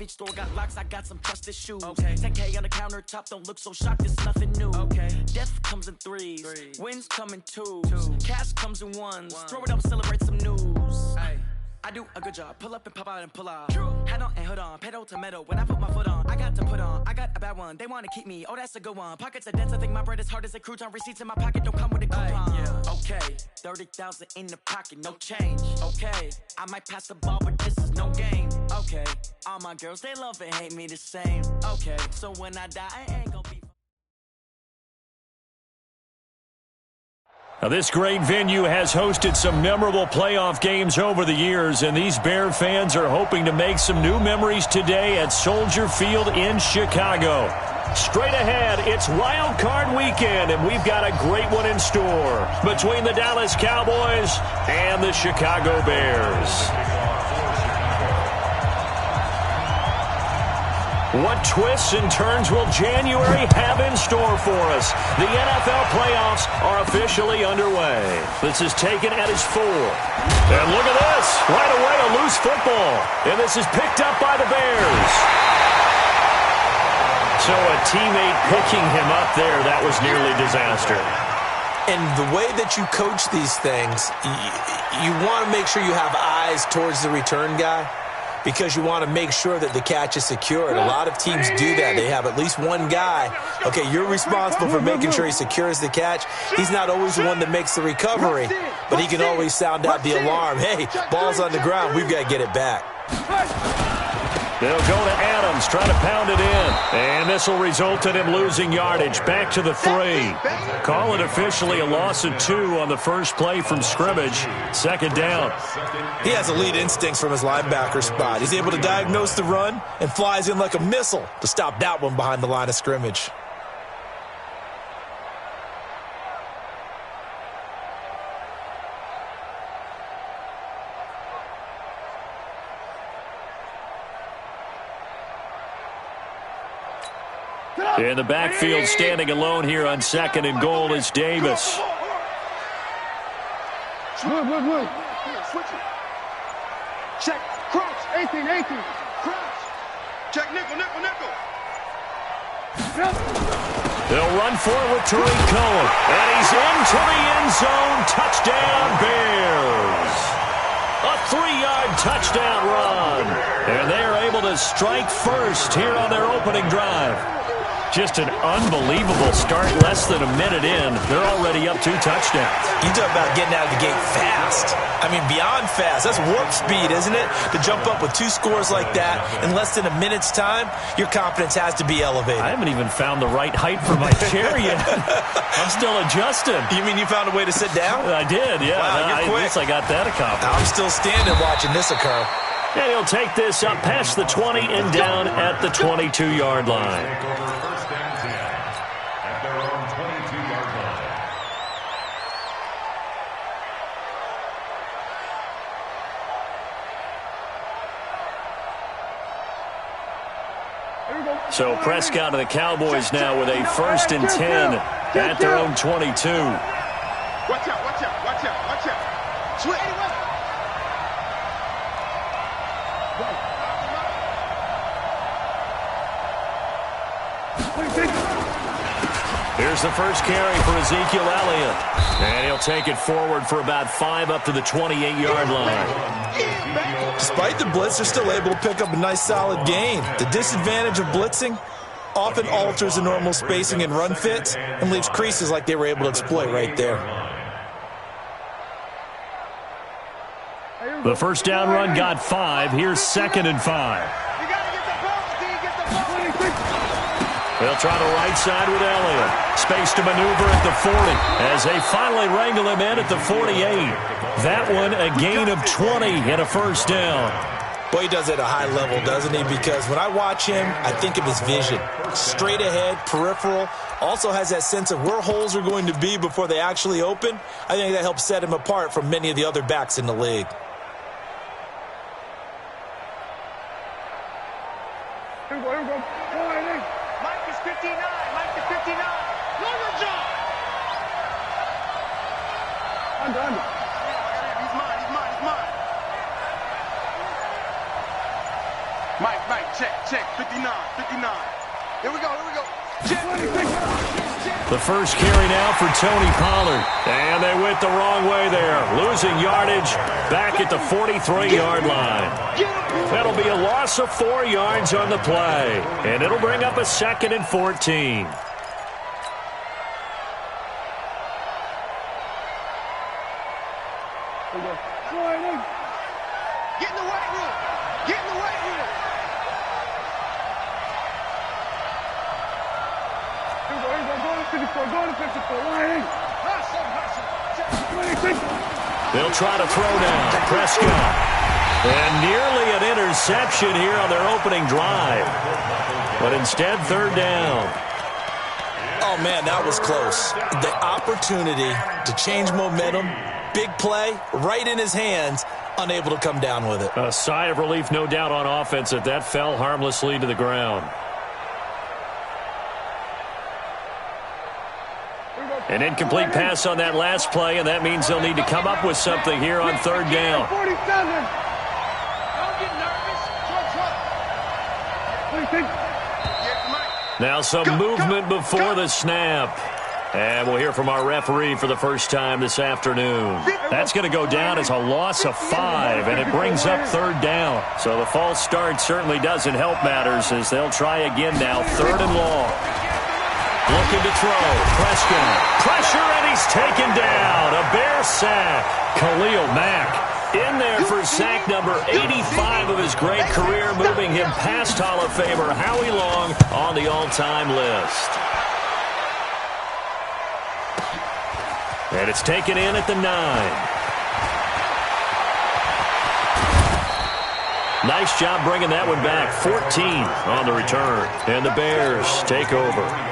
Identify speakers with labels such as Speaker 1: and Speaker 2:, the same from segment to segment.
Speaker 1: off each store, got locks, I got some trusted shoes. Okay. 10K on the countertop, don't look so shocked, it's nothing new. Okay. Death comes in threes. Wins come in twos. Cash comes in ones. Throw it up, celebrate some news. Ay. I do a good job, pull up and pop out and pull out. Hat on and hood on, pedal to metal. When I put my foot on, I got to put on. I got a bad one, they want to keep me. Oh, that's a good one. Pockets are dense, I think my bread is hard as a crouton. Receipts in my pocket don't come with a coupon. Yeah. Okay, 30,000 in the pocket, no change. Okay, I might pass the ball, but this is no game. Okay, all my girls, they love and hate me the same. Okay, so when I die, I ain't gonna be.
Speaker 2: Now, this great venue has hosted some memorable playoff games over the years, and these Bear fans are hoping to make some new memories today at Soldier Field in Chicago. Straight ahead, it's Wild Card Weekend, and we've got a great one in store between the Dallas Cowboys and the Chicago Bears. What twists and turns will January have in store for us? The NFL playoffs are officially underway. This is taken at his 4. And look at this. Right away, a loose football. And this is picked up by the Bears. So a teammate picking him up there, that was nearly disaster.
Speaker 3: And the way that you coach these things, you want to make sure you have eyes towards the return guy, because you want to make sure that the catch is secure. And a lot of teams do that. They have at least one guy. Okay, you're responsible for making sure he secures the catch. He's not always the one that makes the recovery, but he can always sound out the alarm. Hey, ball's on the ground. We've got to get it back.
Speaker 2: They'll go to Adams, try to pound it in. And this will result in him losing yardage. Back to the 3. Call it officially a loss of 2 on the first play from scrimmage. Second down.
Speaker 3: He has elite instincts from his linebacker spot. He's able to diagnose the run and flies in like a missile to stop that one behind the line of scrimmage.
Speaker 2: In the backfield, standing alone here on 2nd and goal is Davis.
Speaker 4: Look. Switch it. Check. Crouch. 18. Crouch. Check. Nickel.
Speaker 2: They'll run forward to Tariq Cohen. And he's into the end zone. Touchdown, Bears. A 3-yard touchdown run. And they are able to strike first here on their opening drive. Just an unbelievable start. Less than a minute in, they're already up 2 touchdowns.
Speaker 3: You talk about getting out of the gate fast. I mean, beyond fast. That's warp speed, isn't it? To jump up with 2 scores like that in less than a minute's time, your confidence has to be elevated.
Speaker 2: I haven't even found the right height for my chair yet. I'm still adjusting.
Speaker 3: You mean you found a way to sit down?
Speaker 2: I did, yeah.
Speaker 3: Wow, you're quick.
Speaker 2: At least I got that accomplished.
Speaker 3: I'm still standing watching this occur.
Speaker 2: And he'll take this up past the 20 and down at the 22-yard line. So Prescott and the Cowboys now with a 1st and 10 at their own 22.
Speaker 4: Watch out. Switch.
Speaker 2: Here's the first carry for Ezekiel Elliott. And he'll take it forward for about 5 up to the 28-yard line.
Speaker 3: Despite the blitz, they're still able to pick up a nice solid gain. The disadvantage of blitzing often alters the normal spacing and run fits and leaves creases like they were able to exploit right there.
Speaker 2: The first down run got 5. Here's 2nd and 5. They'll try the right side with Elliott. Space to maneuver at the 40 as they finally wrangle him in at the 48. That one a gain of 20 and a first down.
Speaker 3: Boy, he does it at a high level, doesn't he? Because when I watch him, I think of his vision. Straight ahead, peripheral. Also has that sense of where holes are going to be before they actually open. I think that helps set him apart from many of the other backs in the league.
Speaker 4: Here we go. Mike is 59. Longer jump. Under. He's mine. Mike, check. 59. Here we go. Check.
Speaker 2: The first carry now for Tony Pollard. And they went the wrong way there. Losing yardage back at the 43-yard line. That'll be a loss of 4 yards on the play. And it'll bring up a 2nd and 14.
Speaker 4: Get in the weight room. Go to 54.
Speaker 2: They'll try to throw now. Prescott. And nearly an interception here on their opening drive. But instead, 3rd down.
Speaker 3: Oh, man, that was close. The opportunity to change momentum, big play, right in his hands, unable to come down with it.
Speaker 2: A sigh of relief, no doubt, on offense that fell harmlessly to the ground. An incomplete pass on that last play, and that means they'll need to come up with something here on 3rd down.
Speaker 4: 47. Don't get nervous.
Speaker 2: Now some movement before the snap. And we'll hear from our referee for the first time this afternoon. That's going to go down as a loss of 5, and it brings up 3rd down. So the false start certainly doesn't help matters as they'll try again now, 3rd and long. Looking to throw. Prescott. Pressure, and he's taken down. A Bear sack. Khalil Mack in there for sack number 85 of his great career, moving him past Hall of Famer Howie Long on the all-time list. And it's taken in at the 9. Nice job bringing that one back. 14 on the return. And the Bears take over.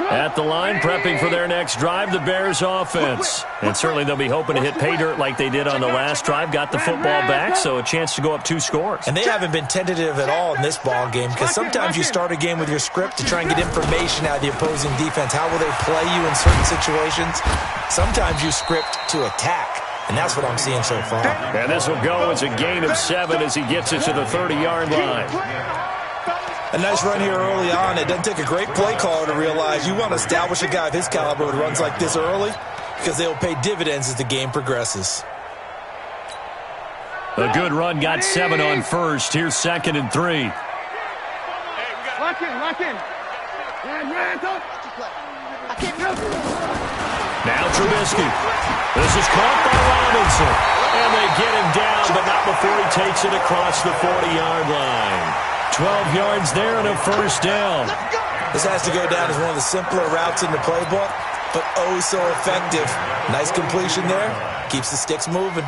Speaker 2: At the line, prepping for their next drive, the Bears offense. And certainly they'll be hoping to hit pay dirt like they did on the last drive. Got the football back, so a chance to go up 2 scores.
Speaker 3: And they haven't been tentative at all in this ball game, because sometimes you start a game with your script to try and get information out of the opposing defense. How will they play you in certain situations? Sometimes you script to attack. And that's what I'm seeing so far.
Speaker 2: And this will go as a gain of 7 as he gets it to the 30-yard line.
Speaker 3: A nice run here early on. It doesn't take a great play caller to realize you want to establish a guy of his caliber with runs like this early, because they'll pay dividends as the game progresses.
Speaker 2: A good run got 7 on first. Here's 2nd and 3.
Speaker 4: Lock in.
Speaker 2: Now Trubisky. This is caught by Robinson. And they get him down, but not before he takes it across the 40-yard line. 12 yards there and a 1st down.
Speaker 3: This has to go down as one of the simpler routes in the playbook, but oh so effective. Nice completion there. Keeps the sticks moving.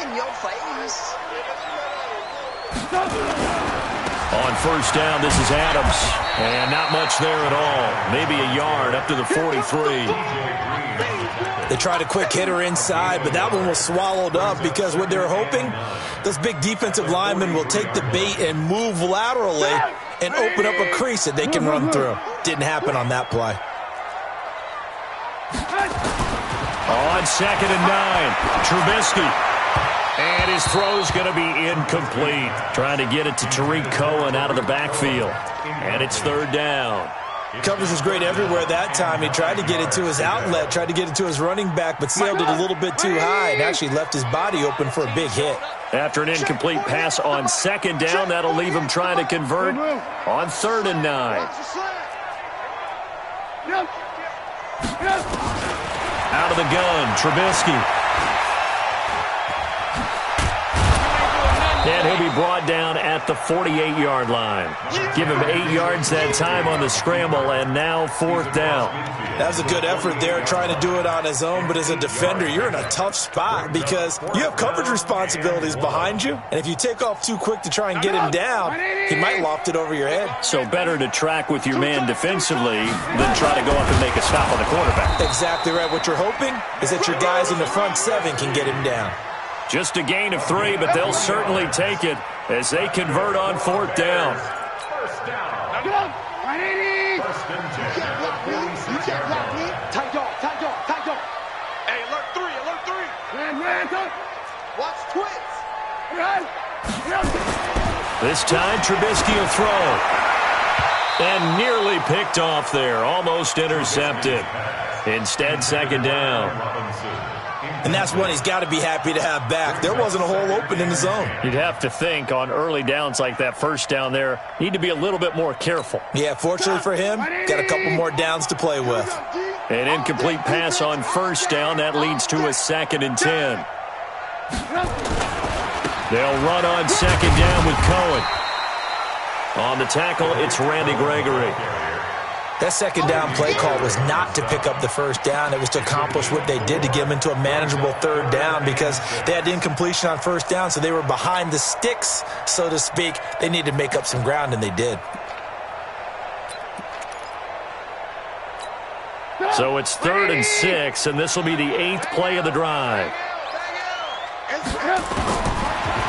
Speaker 4: In your face.
Speaker 2: On 1st down, this is Adams. And not much there at all. Maybe a yard up to the 43.
Speaker 3: They tried a quick hitter inside, but that one was swallowed up because what they're hoping, those big defensive linemen will take the bait and move laterally and open up a crease that they can run through. Didn't happen on that play.
Speaker 2: On 2nd and 9, Trubisky. And his throw's going to be incomplete. Trying to get it to Tariq Cohen out of the backfield. And it's 3rd down.
Speaker 3: Coverage was great everywhere that time. He tried to get it to his outlet, tried to get it to his running back, but sailed it a little bit too high and actually left his body open for a big hit.
Speaker 2: After an incomplete pass on 2nd down, that'll leave him trying to convert on 3rd and 9. Out of the gun, Trubisky. And he'll be brought down at the 48-yard line. Give him 8 yards that time on the scramble, and now 4th down.
Speaker 3: That was a good effort there, trying to do it on his own, but as a defender, you're in a tough spot because you have coverage responsibilities behind you, and if you take off too quick to try and get him down, he might loft it over your head.
Speaker 2: So better to track with your man defensively than try to go up and make a stop on the quarterback.
Speaker 3: Exactly right. What you're hoping is that your guys in the front 7 can get him down.
Speaker 2: Just a gain of 3, but they'll certainly take it as they convert on 4th down.
Speaker 4: Hey, alert three. Watch twins.
Speaker 2: This time, Trubisky will throw. And nearly picked off there. Almost intercepted. Instead, second down.
Speaker 3: And that's one he's got to be happy to have back. There wasn't a hole open in the zone.
Speaker 2: You'd have to think on early downs like that first down there, need to be a little bit more careful.
Speaker 3: Yeah, fortunately for him, got a couple more downs to play with.
Speaker 2: An incomplete pass on first down. That leads to a 2nd and 10. They'll run on second down with Cohen. On the tackle, it's Randy Gregory.
Speaker 3: That second down play call was not to pick up the first down. It was to accomplish what they did to get them into a manageable third down because they had incompletion on first down, so they were behind the sticks, so to speak. They needed to make up some ground, and they did.
Speaker 2: So it's 3rd and 6, and this will be the 8th play of the drive.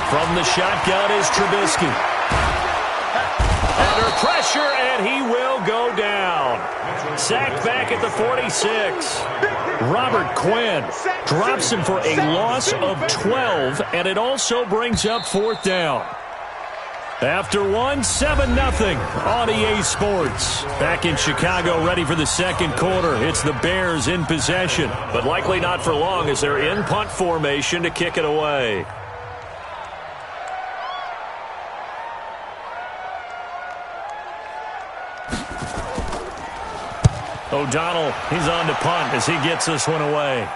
Speaker 2: From the shotgun is Trubisky. Under pressure, and he will go down. Sacked back at the 46. Robert Quinn drops him for a loss of 12, and it also brings up 4th down. After 7-0 on EA Sports. Back in Chicago, ready for the second quarter. It's the Bears in possession, but likely not for long as they're in punt formation to kick it away. O'Donnell, he's on to punt as he gets this one away.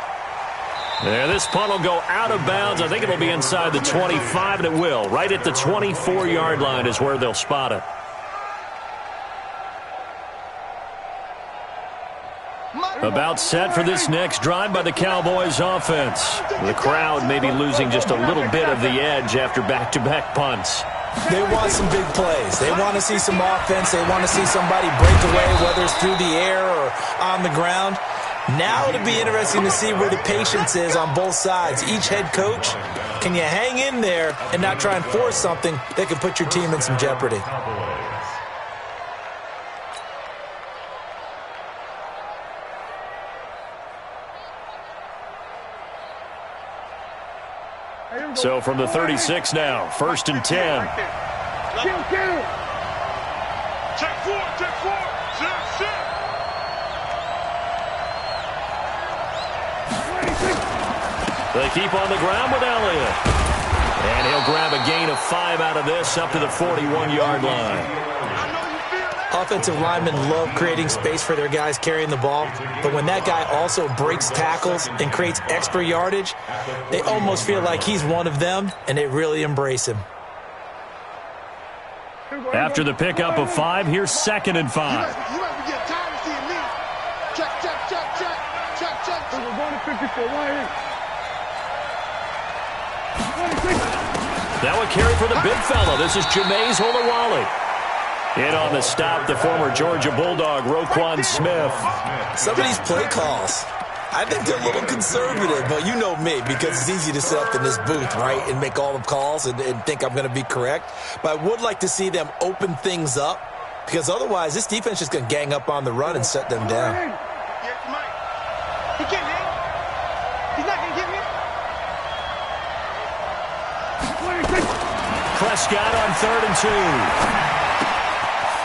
Speaker 2: There, this punt will go out of bounds. I think it'll be inside the 25, and it will. Right at the 24-yard line is where they'll spot it. About set for this next drive by the Cowboys offense. The crowd may be losing just a little bit of the edge after back-to-back punts.
Speaker 3: They want some big plays. They want to see some offense. They want to see somebody break away, whether it's through the air or on the ground. Now it'll be interesting to see where the patience is on both sides. Each head coach, can you hang in there and not try and force something that could put your team in some jeopardy?
Speaker 2: So from the 36 now, 1st and 10.
Speaker 4: Check four. Sit.
Speaker 2: They keep on the ground with Elliott. And he'll grab a gain of 5 out of this up to the 41-yard line.
Speaker 3: Offensive linemen love creating space for their guys carrying the ball, but when that guy also breaks tackles and creates extra yardage, they almost feel like he's one of them, and they really embrace him.
Speaker 2: After the pickup of 5, here's 2nd and 5.
Speaker 4: You might be getting tired of seeing me. Check. We're going to 54.
Speaker 2: Now a carry for the big fella. This is Jameis Olawale. In on the stop, the former Georgia Bulldog, Roquan Smith.
Speaker 3: Some of these play calls, I think they're a little conservative, but you know me, because it's easy to sit up in this booth, right, and make all the calls and think I'm going to be correct. But I would like to see them open things up, because otherwise this defense is going to gang up on the run and shut them down.
Speaker 4: He can't hang. He's not going to get me.
Speaker 2: Prescott on 3rd and 2.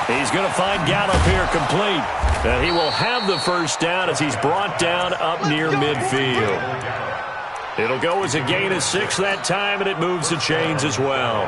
Speaker 2: He's going to find Gallup here complete. And he will have the first down as he's brought down up near midfield. It'll go as a gain of 6 that time, and it moves the chains as well.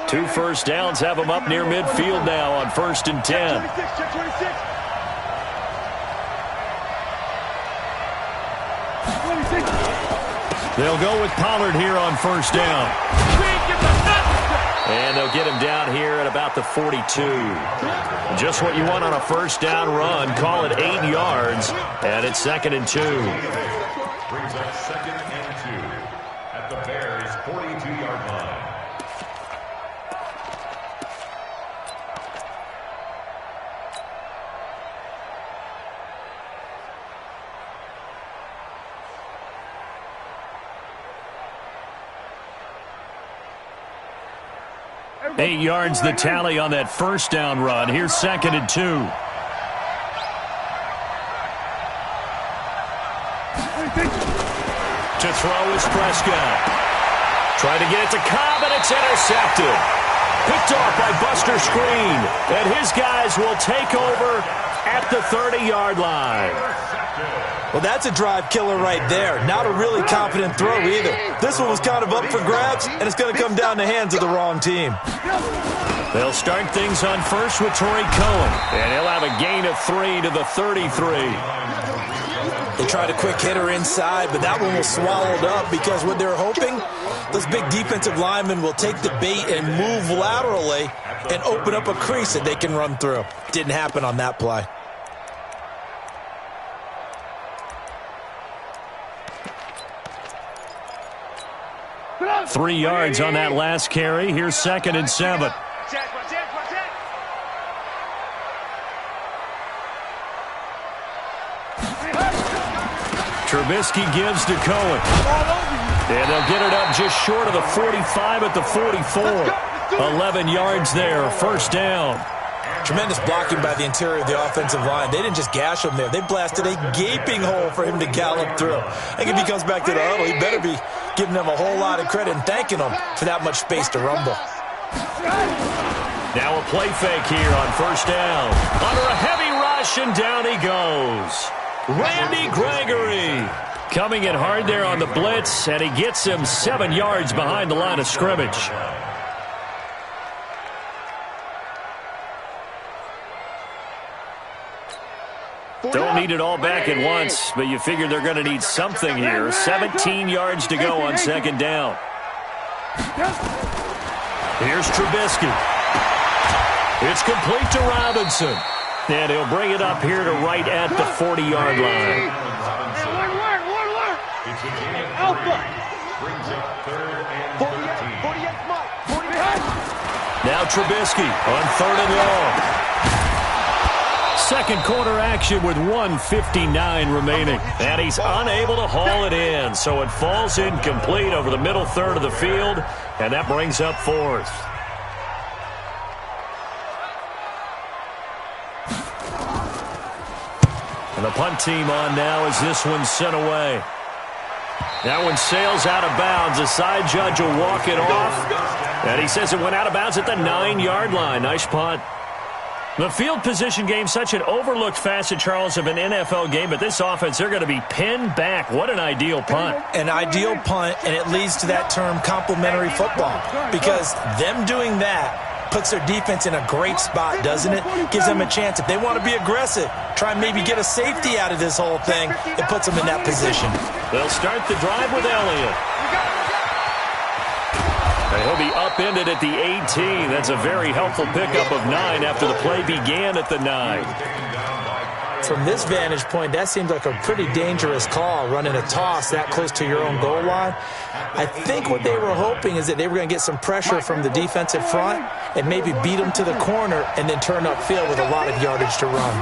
Speaker 2: Two first downs have them up near midfield now on 1st and 10.
Speaker 4: Check 26.
Speaker 2: They'll go with Pollard here on 1st down. And they'll get him down here at about the 42. Just what you want on a first down run. Call it 8 yards, and it's 2nd and 2.
Speaker 5: Brings up 2nd and 2 at the Bears' 42-yard line.
Speaker 2: 8 yards the tally on that first down run. Here's 2nd and 2. To throw is Prescott. Trying to get it to Cobb, and it's intercepted. Picked off by Buster Screen. And his guys will take over at the 30-yard line.
Speaker 3: Well, that's a drive killer right there. Not a really confident throw either. This one was kind of up for grabs, and it's going to come down the hands of the wrong team.
Speaker 2: They'll start things on first with Torrey Cohen, and he'll have a gain of 3 to the 33.
Speaker 3: They tried a quick hitter inside, but that one was swallowed up because what they're hoping, those big defensive linemen will take the bait and move laterally and open up a crease that they can run through. Didn't happen on that play.
Speaker 2: Three yards on that last carry. Here's 2nd and 7. Trubisky gives to Cohen. And they'll get it up just short of the 45 at the 44. 11 yards there, first down.
Speaker 3: Tremendous blocking by the interior of the offensive line. They didn't just gash him there. They blasted a gaping hole for him to gallop through. I think if he comes back to the huddle, he better be giving them a whole lot of credit and thanking them for that much space to rumble.
Speaker 2: Now a play fake here on first down. Under a heavy rush, and down he goes. Randy Gregory coming in hard there on the blitz, and he gets him 7 yards behind the line of scrimmage. Don't need it all back at once, but you figure they're going to need something here. 17 yards to go on second down. Here's Trubisky. It's complete to Robinson. And he'll bring it up here to right at the 40-yard line. Now Trubisky on 3rd and long. Second quarter action with 1:59 remaining. And he's unable to haul it in. So it falls incomplete over the middle third of the field. And that brings up 4th. And the punt team on now as this one's sent away. That one sails out of bounds. The side judge will walk it off. And he says it went out of bounds at the 9-yard line. Nice punt. The field position game, such an overlooked facet, Charles, of an NFL game. But this offense, they're going to be pinned back. What an ideal punt.
Speaker 3: An ideal punt, and it leads to that term complementary football. Because them doing that puts their defense in a great spot, doesn't it? Gives them a chance. If they want to be aggressive, try and maybe get a safety out of this whole thing, it puts them in that position.
Speaker 2: They'll start the drive with Elliott. And he'll be upended at the 18. That's a very helpful pickup of 9 after the play began at the 9.
Speaker 3: From this vantage point, that seems like a pretty dangerous call, running a toss that close to your own goal line. I think what they were hoping is that they were going to get some pressure from the defensive front and maybe beat them to the corner and then turn upfield with a lot of yardage to run.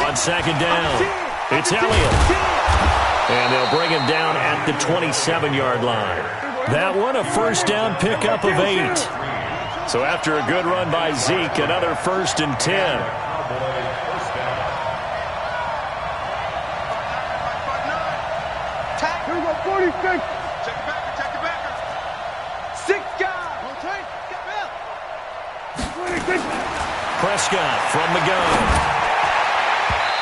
Speaker 2: On second down, it's Elliott. And they'll bring him down at the 27-yard line. That one a first down pickup of 8. So after a good run by Zeke, another 1st and 10.
Speaker 4: Here we go, 46. Check it backer. 6 guys.
Speaker 2: Prescott from the gun.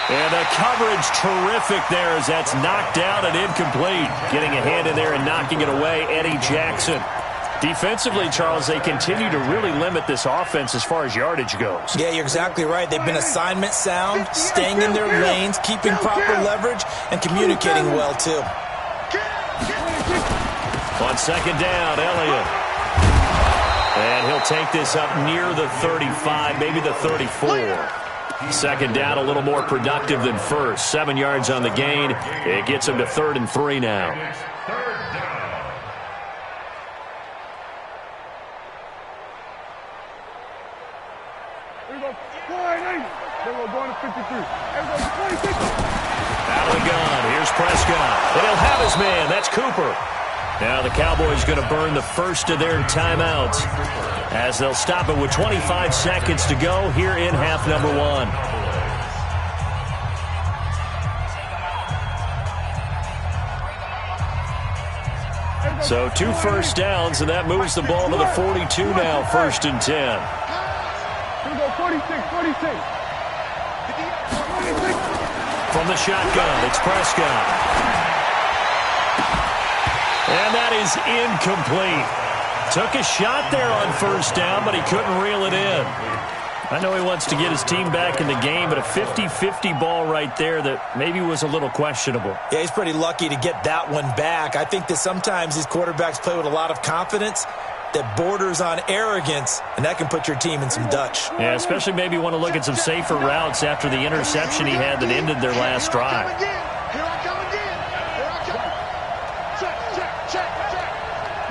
Speaker 2: And the coverage terrific there as that's knocked down and incomplete. Getting a hand in there and knocking it away, Eddie Jackson. Defensively, Charles, they continue to really limit this offense as far as yardage goes.
Speaker 3: Yeah, you're exactly right. They've been assignment sound, staying in their lanes, keeping proper leverage, and communicating well, too.
Speaker 2: On second down, Elliott. And he'll take this up near the 35, maybe the 34. Second down, a little more productive than first. 7 yards on the gain. It gets him to 3rd and 3 now. Out of the gun. Here's Prescott. And he'll have his man. That's Cooper. Now the Cowboys going to burn the first of their timeouts as they'll stop it with 25 seconds to go here in half number one. So 2 first downs, and that moves the ball to the 42 now, 1st and 10.
Speaker 4: Here we go, 46.
Speaker 2: From the shotgun, it's Prescott. And that is incomplete. Took a shot there on 1st down, but he couldn't reel it in. I know he wants to get his team back in the game, but a 50-50 ball right there that maybe was a little questionable.
Speaker 3: Yeah, he's pretty lucky to get that one back. I think that sometimes these quarterbacks play with a lot of confidence that borders on arrogance, and that can put your team in some Dutch.
Speaker 2: Yeah, especially maybe want to look at some safer routes after the interception he had that ended their last drive.
Speaker 4: Here I come again. Check.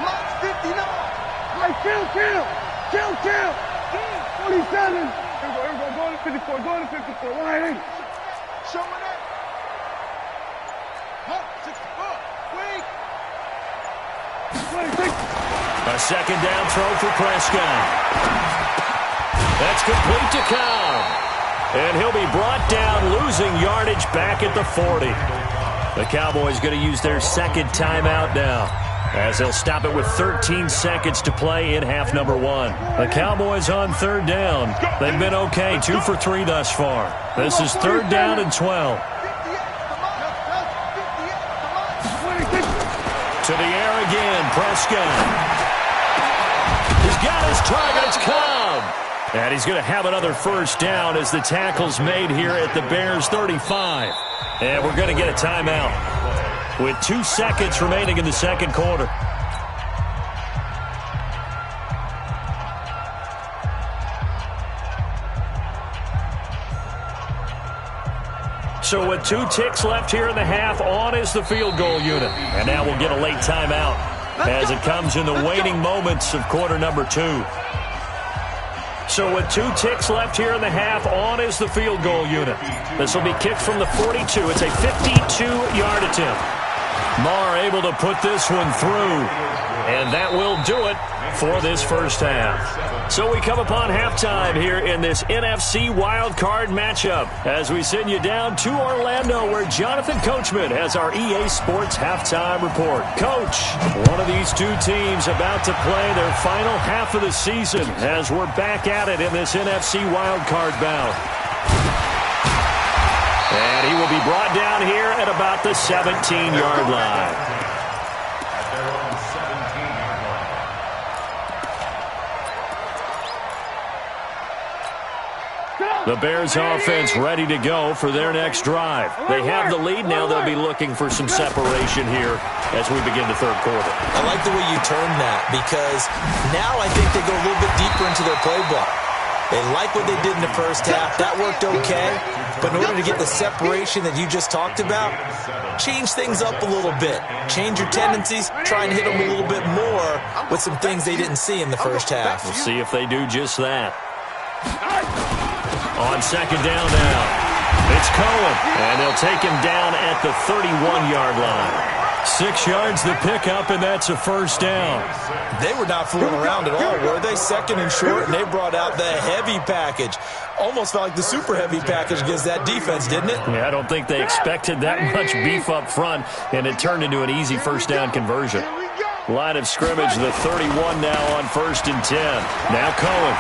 Speaker 4: Mark 59. Hey, kill. 47. Here we go. Go to 54. Wide 8. Show me that. Huh, 64. Wait. 26.
Speaker 2: A second down throw for Prescott. That's complete to Cobb. And he'll be brought down, losing yardage back at the 40. The Cowboys going to use their second timeout now, as they'll stop it with 13 seconds to play in half number one. The Cowboys on 3rd down. They've been okay, 2 for 3 thus far. This is 3rd down and 12. To the air again, Prescott. He's got his target, it's Cobb. And he's going to have another 1st down as the tackle's made here at the Bears' 35. And we're going to get a timeout with 2 seconds remaining in the second quarter. So with 2 ticks left here in the half, on is the field goal unit. And now we'll get a late timeout as it comes in the waning moments of quarter number 2. So with 2 ticks left here in the half, on is the field goal unit. This will be kicked from the 42. It's a 52-yard attempt. Marr able to put this one through, and that will do it for this first half. So we come upon halftime here in this NFC wildcard matchup as we send you down to Orlando, where Jonathan Coachman has our EA Sports halftime report. Coach, one of these 2 teams about to play their final half of the season as we're back at it in this NFC wildcard bout. And he will be brought down here at about the 17-yard line. The Bears offense ready to go for their next drive. They have the lead now. They'll be looking for some separation here as we begin the third quarter.
Speaker 3: I like the way you turned that, because now I think they go a little bit deeper into their playbook. They like what they did in the first half. That worked okay. But in order to get the separation that you just talked about, change things up a little bit. Change your tendencies. Try and hit them a little bit more with some things they didn't see in the first half.
Speaker 2: We'll see if they do just that. On second down now, it's Cohen, and they'll take him down at the 31-yard line. 6 yards the pickup, and that's a first down.
Speaker 3: They were not fooling around at all, were they? Second and short, and they brought out the heavy package. Almost felt like the super heavy package against that defense, didn't it?
Speaker 2: Yeah, I don't think they expected that much beef up front, and it turned into an easy first down conversion. Line of scrimmage, the 31 now on 1st and 10. Now Cohen.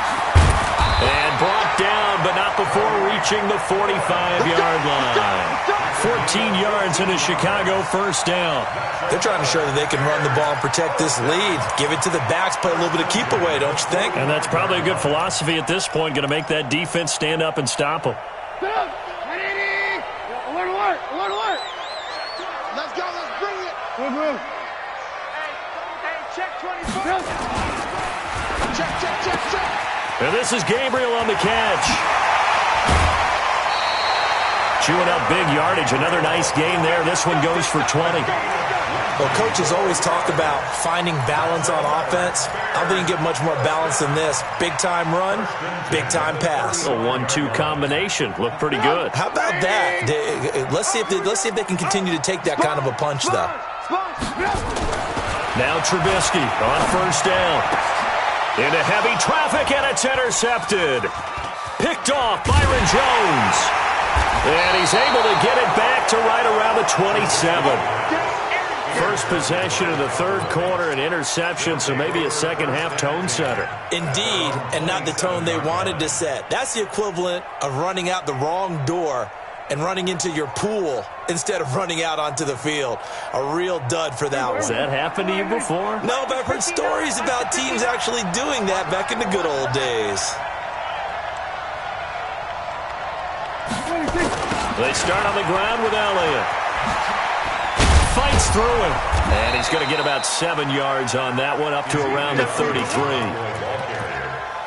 Speaker 2: And brought down, but not before reaching the 45-yard line. 14 yards in a Chicago first down.
Speaker 3: They're trying to show that they can run the ball and protect this lead. Give it to the backs, play a little bit of keep away, don't you think?
Speaker 2: And that's probably a good philosophy at this point, going to make that defense stand up and stop them.
Speaker 4: Alert. Let's go, let's bring it. Good. Hey, check 24. Check.
Speaker 2: And this is Gabriel on the catch. Chewing up big yardage. Another nice gain there. This one goes for 20.
Speaker 3: Well, coaches always talk about finding balance on offense. I don't think you can get much more balance than this. Big-time run, big-time pass.
Speaker 2: A 1-2 combination. Looked pretty good.
Speaker 3: How about that? Let's see if they can continue to take that kind of a punch, though.
Speaker 2: Now Trubisky on first down. Into heavy traffic, and it's intercepted. Picked off Byron Jones. And he's able to get it back to right around the 27. First possession of the third quarter, an interception, so maybe a second-half tone setter.
Speaker 3: Indeed, and not the tone they wanted to set. That's the equivalent of running out the wrong door and running into your pool instead of running out onto the field. A real dud for that one.
Speaker 2: Has that happened to you before?
Speaker 3: No, but I've heard stories about teams actually doing that back in the good old days.
Speaker 2: They start on the ground with Elliott. Fights through it. And he's going to get about 7 yards on that one, up to around the 33.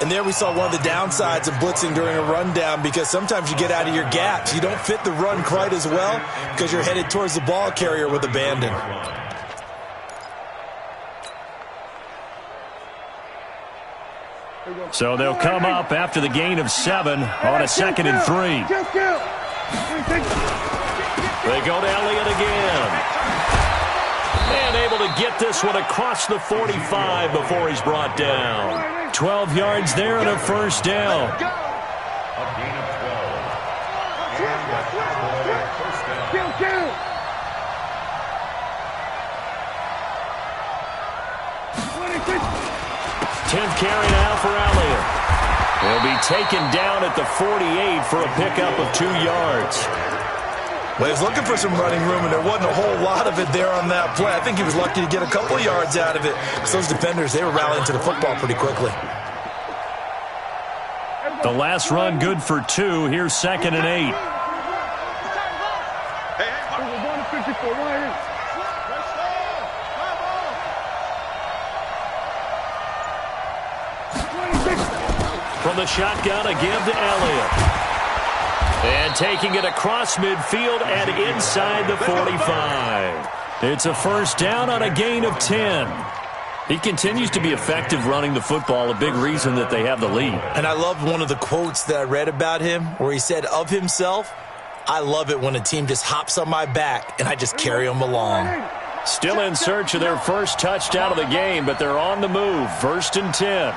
Speaker 3: And there we saw one of the downsides of blitzing during a rundown, because sometimes you get out of your gaps. You don't fit the run quite as well because you're headed towards the ball carrier with abandon.
Speaker 2: So they'll come up after the gain of 7 on a 2nd and 3. They go to Elliott again. And able to get this one across the 45 before he's brought down. 12 yards there and a first down. Tenth carry now for Elliott. He'll be taken down at the 48 for a pickup of 2 yards.
Speaker 3: Well, he was looking for some running room, and there wasn't a whole lot of it there on that play. I think he was lucky to get a couple of yards out of it, because those defenders, they were rallying to the football pretty quickly.
Speaker 2: The last run good for 2. Here's 2nd and 8. From the shotgun, a give to Elliott. And taking it across midfield and inside the 45. It's a first down on a gain of 10. He continues to be effective running the football, a big reason that they have the lead.
Speaker 3: And I love one of the quotes that I read about him where he said of himself, "I love it when a team just hops on my back and I just carry them along."
Speaker 2: Still in search of their first touchdown of the game, but they're on the move. 1st and 10.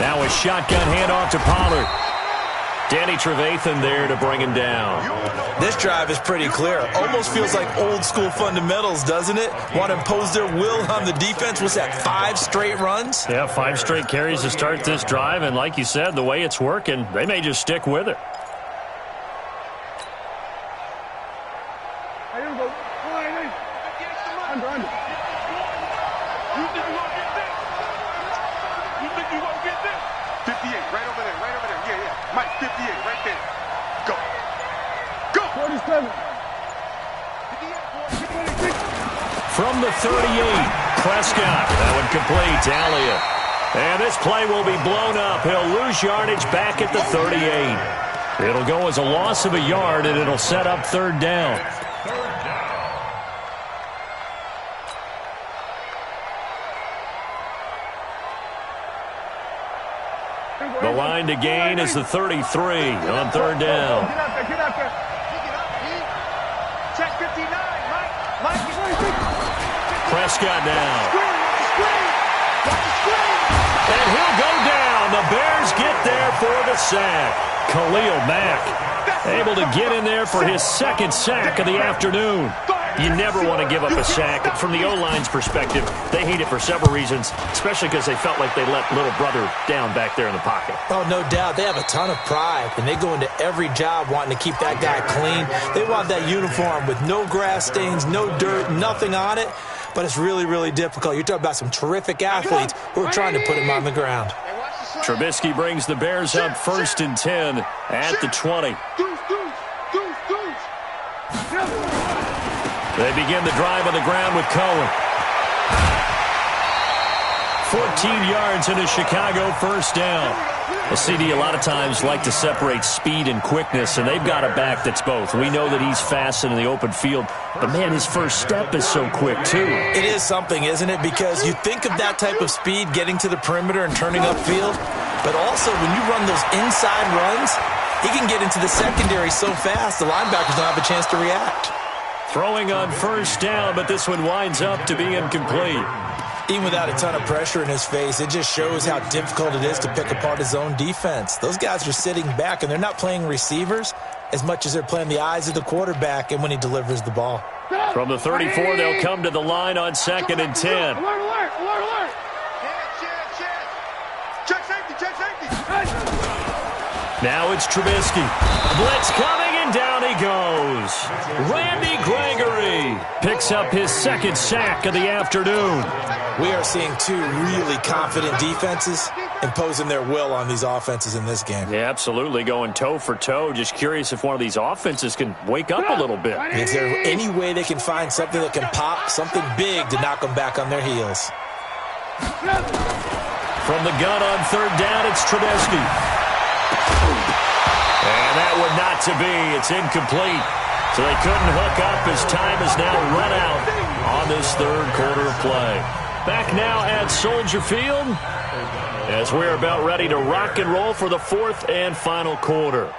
Speaker 2: Now a shotgun handoff to Pollard. Danny Trevathan there to bring him down.
Speaker 3: This drive is pretty clear. Almost feels like old school fundamentals, doesn't it? Want to impose their will on the defense. What's that, 5 straight runs?
Speaker 2: Yeah, 5 straight carries to start this drive. And like you said, the way it's working, they may just stick with it. From the 38, Prescott. That one complete to Elliott. And this play will be blown up. He'll lose yardage back at the 38. It'll go as a loss of a yard, and it'll set up 3rd down. The line to gain is the 33 on 3rd down. Prescott now. And he'll go down. The Bears get there for the sack. Khalil Mack able to get in there for his 2nd sack of the afternoon. You never want to give up a sack. From the O-line's perspective, they hate it for several reasons, especially because they felt like they let little brother down back there in the pocket.
Speaker 3: Oh, no doubt. They have a ton of pride, and they go into every job wanting to keep that guy clean. They want that uniform with no grass stains, no dirt, nothing on it. But it's really, really difficult. You're talking about some terrific athletes who are trying to put him on the ground.
Speaker 2: Trubisky brings the Bears up 1st and 10 at the 20. They begin the drive on the ground with Cohen. 14 yards in a Chicago first down. The CD a lot of times like to separate speed and quickness, and they've got a back that's both. We know that he's fast in the open field, but, man, his first step is so quick, too.
Speaker 3: It is something, isn't it? Because you think of that type of speed getting to the perimeter and turning upfield, But also, when you run those inside runs, he can get into the secondary so fast, the linebackers don't have a chance to react.
Speaker 2: Throwing on first down, but this one winds up to be incomplete.
Speaker 3: Even without a ton of pressure in his face, it just shows how difficult it is to pick apart his own defense. Those guys are sitting back, and they're not playing receivers as much as they're playing the eyes of the quarterback and when he delivers the ball.
Speaker 2: From the 34, they'll come to the line on 2nd and 10.
Speaker 4: Alert. Check safety.
Speaker 2: Now it's Trubisky. Blitz coming, and down he goes. Randy Gregory picks up his 2nd sack of the afternoon.
Speaker 3: We are seeing two really confident defenses imposing their will on these offenses in this game.
Speaker 2: Yeah, absolutely, going toe for toe. Just curious if one of these offenses can wake up a little bit.
Speaker 3: Is there any way they can find something that can pop, something big to knock them back on their heels?
Speaker 2: From the gun on 3rd down, it's Trubisky. And that would not to be. It's incomplete. So they couldn't hook up as time is now run out on this 3rd quarter of play. Back now at Soldier Field as we're about ready to rock and roll for the 4th and final quarter.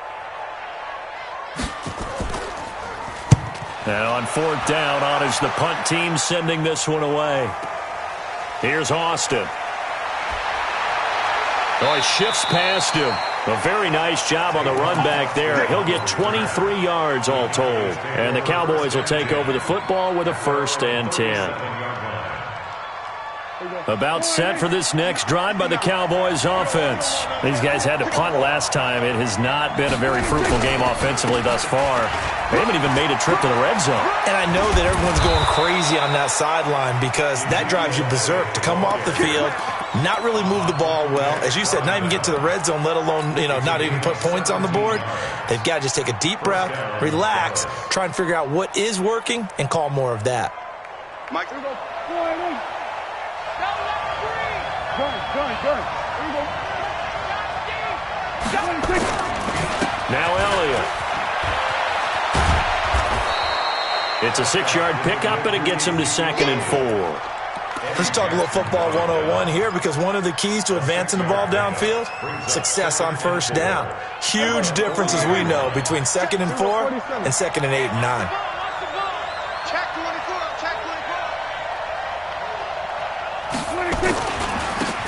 Speaker 2: And on 4th down, on is the punt team sending this one away. Here's Austin. Oh, he shifts past him. A very nice job on the run back there. He'll get 23 yards all told. And the Cowboys will take over the football with a 1st and 10. About set for this next drive by the Cowboys offense. These guys had to punt last time. It has not been a very fruitful game offensively thus far. They haven't even made a trip to the red zone.
Speaker 3: And I know that everyone's going crazy on that sideline because that drives you berserk to come off the field, not really move the ball well. As you said, not even get to the red zone, let alone, not even put points on the board. They've got to just take a deep breath, relax, try and figure out what is working, and call more of that.
Speaker 4: Mike, here we go.
Speaker 2: Now Elliott. It's a 6-yard pickup, and it gets him to 2nd and 4.
Speaker 3: Let's talk a little football 101 here because one of the keys to advancing the ball downfield, success on 1st down. Huge difference, as we know, between 2nd and 4 and 2nd and 8 and 9.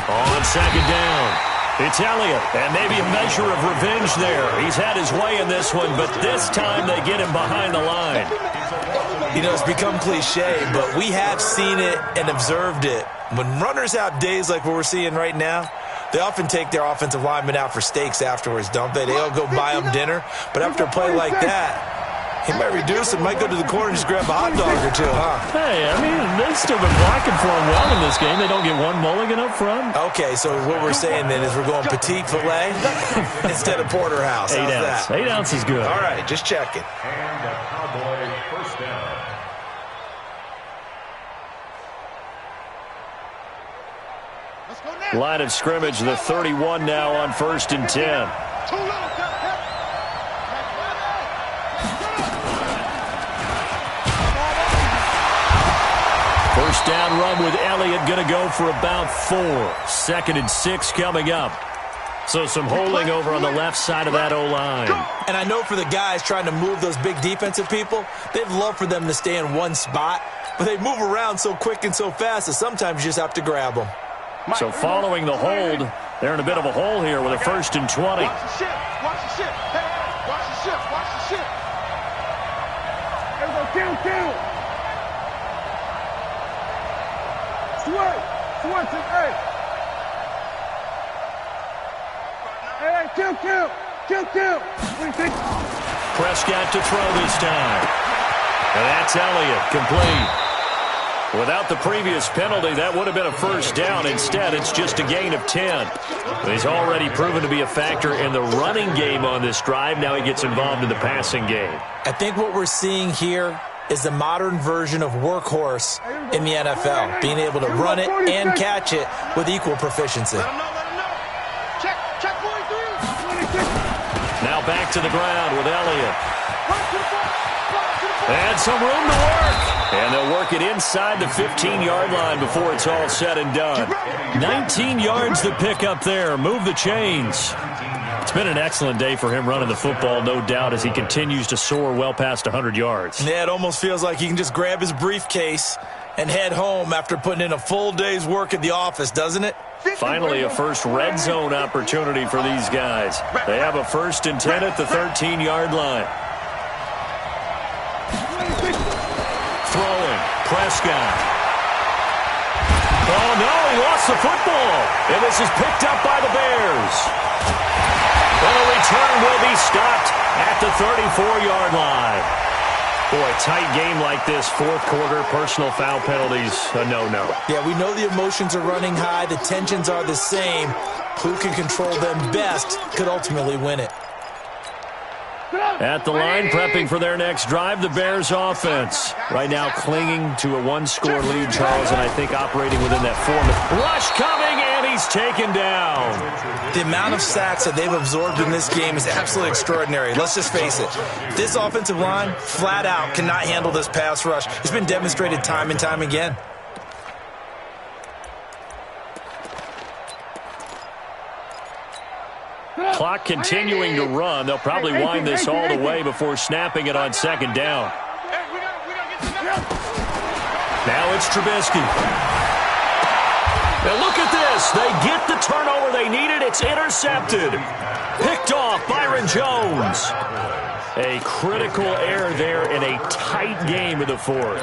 Speaker 2: On 2nd down, it's Elliott, and maybe a measure of revenge there. He's had his way in this one, but this time they get him behind the line.
Speaker 3: It's become cliche, but we have seen it and observed it. When runners have days like what we're seeing right now, they often take their offensive linemen out for steaks afterwards, don't they? They all go buy them dinner, but after a play like that, he might reduce it, might go to the corner and just grab a hot dog or two, huh?
Speaker 2: Hey, they've still been blocking for him well in this game. They don't get one mulligan up front.
Speaker 3: Okay, so what we're saying then is we're going petite filet instead of porterhouse. How's that?
Speaker 2: 8 ounce is good.
Speaker 3: All right, just checking.
Speaker 5: And the Cowboys 1st down.
Speaker 2: Line of scrimmage, the 31 now on 1st and 10. First down run with Elliott, going to go for about 4. 2nd and 6 coming up. So some holding over on the left side of that O-line.
Speaker 3: And I know for the guys trying to move those big defensive people, they'd love for them to stay in one spot, but they move around so quick and so fast that sometimes you just have to grab them.
Speaker 2: So following the hold, they're in a bit of a hole here with a 1st and 20.
Speaker 4: Watch the ship. Watch the ship. Hey, watch the ship. Watch the ship. Here we go. Kill. Sweat. Hey. Hey, kill.
Speaker 2: Prescott to throw this time. And that's Elliott, complete. Without the previous penalty, that would have been a 1st down. Instead, it's just a gain of 10. He's already proven to be a factor in the running game on this drive. Now he gets involved in the passing game.
Speaker 3: I think what we're seeing here is the modern version of workhorse in the NFL, being able to run it and catch it with equal proficiency.
Speaker 4: Let him know. Check 43.
Speaker 2: Now back to the ground with Elliott. And some room to work. And they'll work it inside the 15-yard line before it's all said and done. 19 yards to pick up there. Move the chains. It's been an excellent day for him running the football, no doubt, as he continues to soar well past 100 yards.
Speaker 3: Yeah, it almost feels like he can just grab his briefcase and head home after putting in a full day's work at the office, doesn't it?
Speaker 2: Finally, a first red zone opportunity for these guys. They have a 1st and 10 at the 13-yard line. Throwing, Prescott. Oh, no, he lost the football. And this is picked up by the Bears. And the return will be stopped at the 34-yard line. Boy, tight game like this, fourth quarter, personal foul penalties, a no-no.
Speaker 3: Yeah, we know the emotions are running high. The tensions are the same. Who can control them best could ultimately win it.
Speaker 2: At the line, prepping for their next drive, the Bears offense. Right now clinging to a one-score lead, Charles, and I think operating within that form. Rush coming, and he's taken down.
Speaker 3: The amount of sacks that they've absorbed in this game is absolutely extraordinary. Let's just face it. This offensive line, flat out, cannot handle this pass rush. It's been demonstrated time and time again.
Speaker 2: Clock continuing to run. They'll probably wind this all the way before snapping it on 2nd down. Now it's Trubisky. Now look at this. They get the turnover they needed. It's intercepted. Picked off Byron Jones. A critical error there in a tight game of the fourth.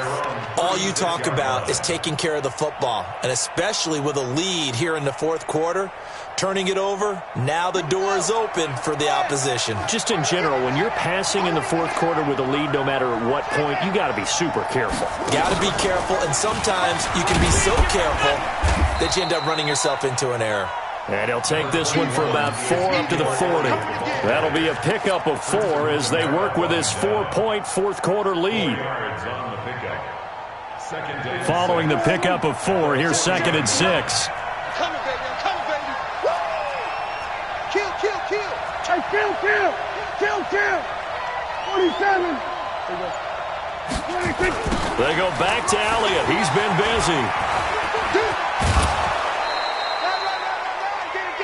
Speaker 3: All you talk about is taking care of the football, and especially with a lead here in the fourth quarter. Turning it over, now the door is open for the opposition.
Speaker 2: Just in general, when you're passing in the fourth quarter with a lead, no matter at what point, you got to be super careful.
Speaker 3: Got to be careful, and sometimes you can be so careful that you end up running yourself into an error.
Speaker 2: And he'll take this one for about 4 up to the 40. That'll be a pickup of 4 as they work with his 4-point fourth quarter lead. Following the pickup of 4, here's 2nd and 6.
Speaker 4: Kill. 47. 26.
Speaker 2: They go back to Elliott. He's been busy.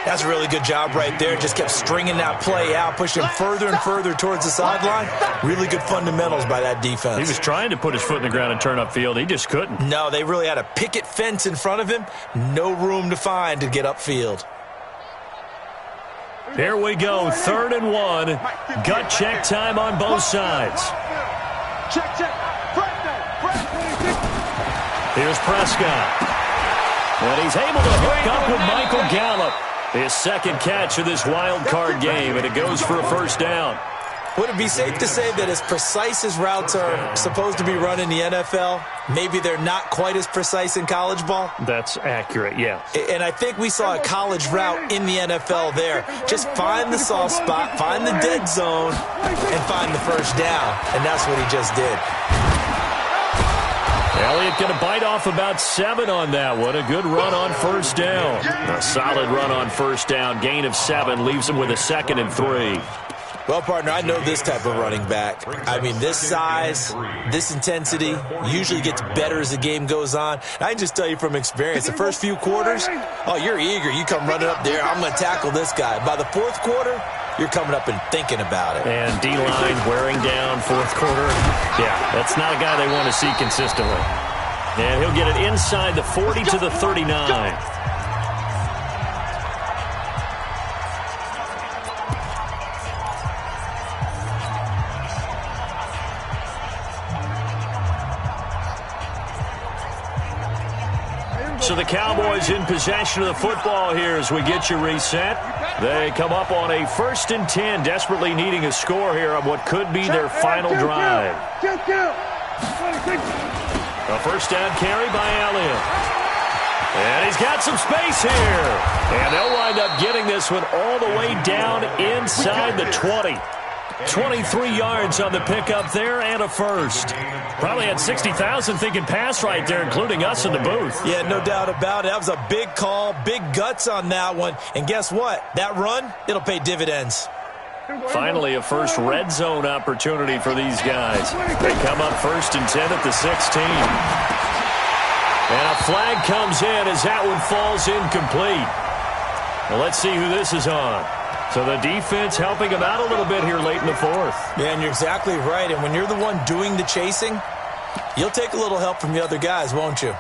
Speaker 3: That's a really good job right there. Just kept stringing that play out, pushing further and further towards the sideline. Really good fundamentals by that defense.
Speaker 2: He was trying to put his foot in the ground and turn upfield. He just couldn't.
Speaker 3: No, they really had a picket fence in front of him. No room to find to get upfield.
Speaker 2: Here we go, 3rd and 1. Gut check time on both sides.
Speaker 4: Check.
Speaker 2: Here's Prescott. And he's able to hook up with Michael Gallup. His 2nd catch of this wild card game, and it goes for a 1st down.
Speaker 3: Would it be safe to say that as precise as routes are supposed to be run in the NFL, maybe they're not quite as precise in college ball?
Speaker 2: That's accurate, yeah.
Speaker 3: And I think we saw a college route in the NFL there. Just find the soft spot, find the dead zone, and find the 1st down. And that's what he just did.
Speaker 2: Elliott going to bite off about 7 on that one. A good run on 1st down. A solid run on 1st down. Gain of 7 leaves him with a 2nd and 3.
Speaker 3: Well, partner, I know this type of running back. I mean, this size, this intensity usually gets better as the game goes on. I can just tell you from experience, the first few quarters, oh, you're eager. You come running up there, I'm going to tackle this guy. By the fourth quarter, you're coming up and thinking about it.
Speaker 2: And D-line wearing down fourth quarter. Yeah, that's not a guy they want to see consistently. And he'll get it inside the 40 to the 39. So the Cowboys in possession of the football here as we get you reset. They come up on a 1st and 10, desperately needing a score here on what could be their final drive. A 1st down carry by Elliott. And he's got some space here. And they'll wind up getting this one all the way down inside the 20. 23 yards on the pickup there and a 1st. Probably had 60,000 thinking pass right there, including us in the booth.
Speaker 3: Yeah, no doubt about it. That was a big call, big guts on that one. And guess what? That run, it'll pay dividends.
Speaker 2: Finally, a first red zone opportunity for these guys. They come up 1st and 10 at the 16. And a flag comes in as that one falls incomplete. Well, let's see who this is on. So the defense helping them out a little bit here late in the 4th.
Speaker 3: Yeah, and you're exactly right. And when you're the one doing the chasing, you'll take a little help from the other guys, won't you?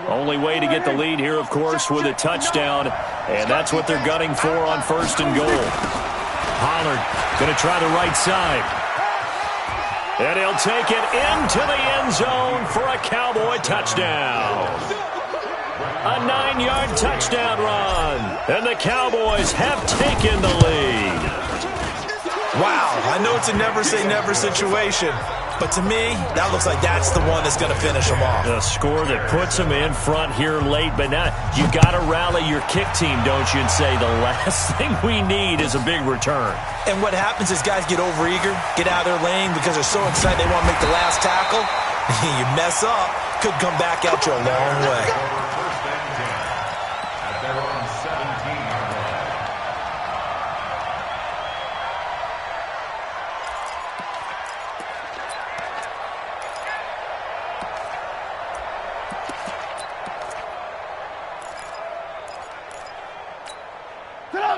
Speaker 2: Only way to get the lead here, of course, with a touchdown. And that's what they're gunning for on 1st and goal. Pollard going to try the right side. And he'll take it into the end zone for a Cowboy touchdown. A 9-yard touchdown run. And the Cowboys have taken the lead.
Speaker 3: Wow, I know it's a never-say-never situation. But to me, that looks like that's the one that's going to finish them off.
Speaker 2: A score that puts them in front here late. But now you got to rally your kick team, don't you, and say the last thing we need is a big return.
Speaker 3: And what happens is guys get overeager, get out of their lane because they're so excited they want to make the last tackle. You mess up, could come back at you a long way.
Speaker 5: First and 10 at their own 17-yard line.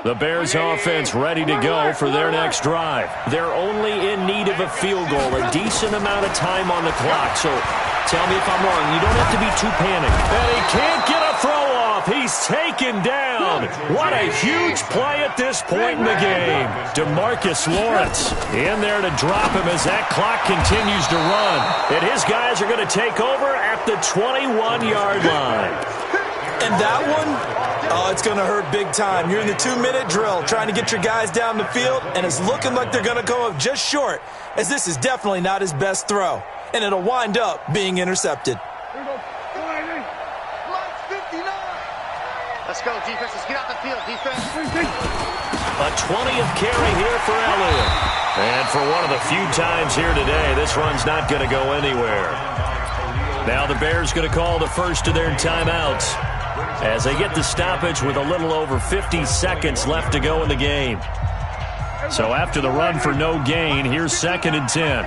Speaker 2: The Bears offense ready to go for their next drive. They're only in need of a field goal, a decent amount of time on the clock. So tell me if I'm wrong. You don't have to be too panicked. And he can't get a throw off. He's taken down. What a huge play at this point in the game. DeMarcus Lawrence in there to drop him as that clock continues to run. And his guys are going to take over at the 21-yard line.
Speaker 3: And that one, oh, it's going to hurt big time. You're in the 2-minute drill trying to get your guys down the field, and it's looking like they're going to come up just short, as this is definitely not his best throw. And it'll wind up being intercepted.
Speaker 6: Let's go, defense. Let's get out the field, defense.
Speaker 2: A 20th carry here for Elliott. And for one of the few times here today, this run's not going to go anywhere. Now the Bears going to call the first of their timeouts as they get the stoppage with a little over 50 seconds left to go in the game. So after the run for no gain, here's 2nd and 10.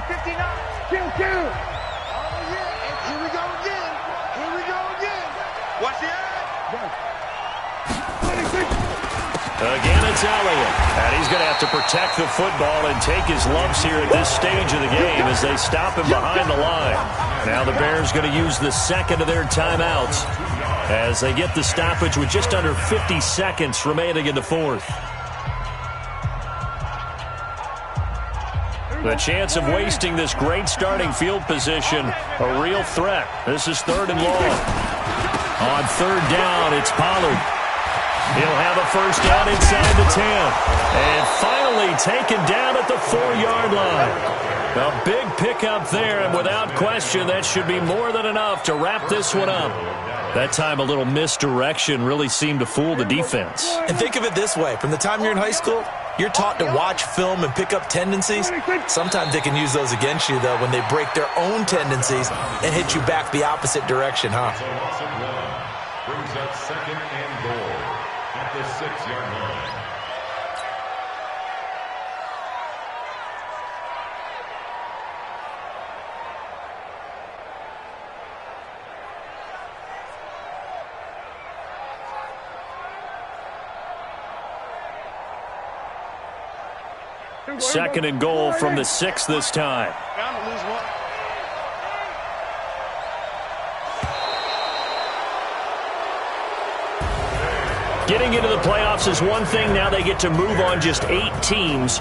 Speaker 2: Again, it's Elliott. And he's going to have to protect the football and take his lumps here at this stage of the game as they stop him behind the line. Now the Bears going to use the second of their timeouts as they get the stoppage with just under 50 seconds remaining in the 4th. The chance of wasting this great starting field position, a real threat. This is 3rd and long. On 3rd down, it's Pollard. He'll have a first down inside the 10. And finally taken down at the 4-yard line. A big pickup there, and without question, that should be more than enough to wrap this one up. That time a little misdirection really seemed to fool the defense.
Speaker 3: And think of it this way. From the time you're in high school, you're taught to watch film and pick up tendencies. Sometimes they can use those against you, though, when they break their own tendencies and hit you back the opposite direction, huh?
Speaker 5: So loss of 1 brings up 2nd and goal at the 6-yard line.
Speaker 2: Second and goal from the 6 this time. Getting into the playoffs is one thing. Now they get to move on just 8 teams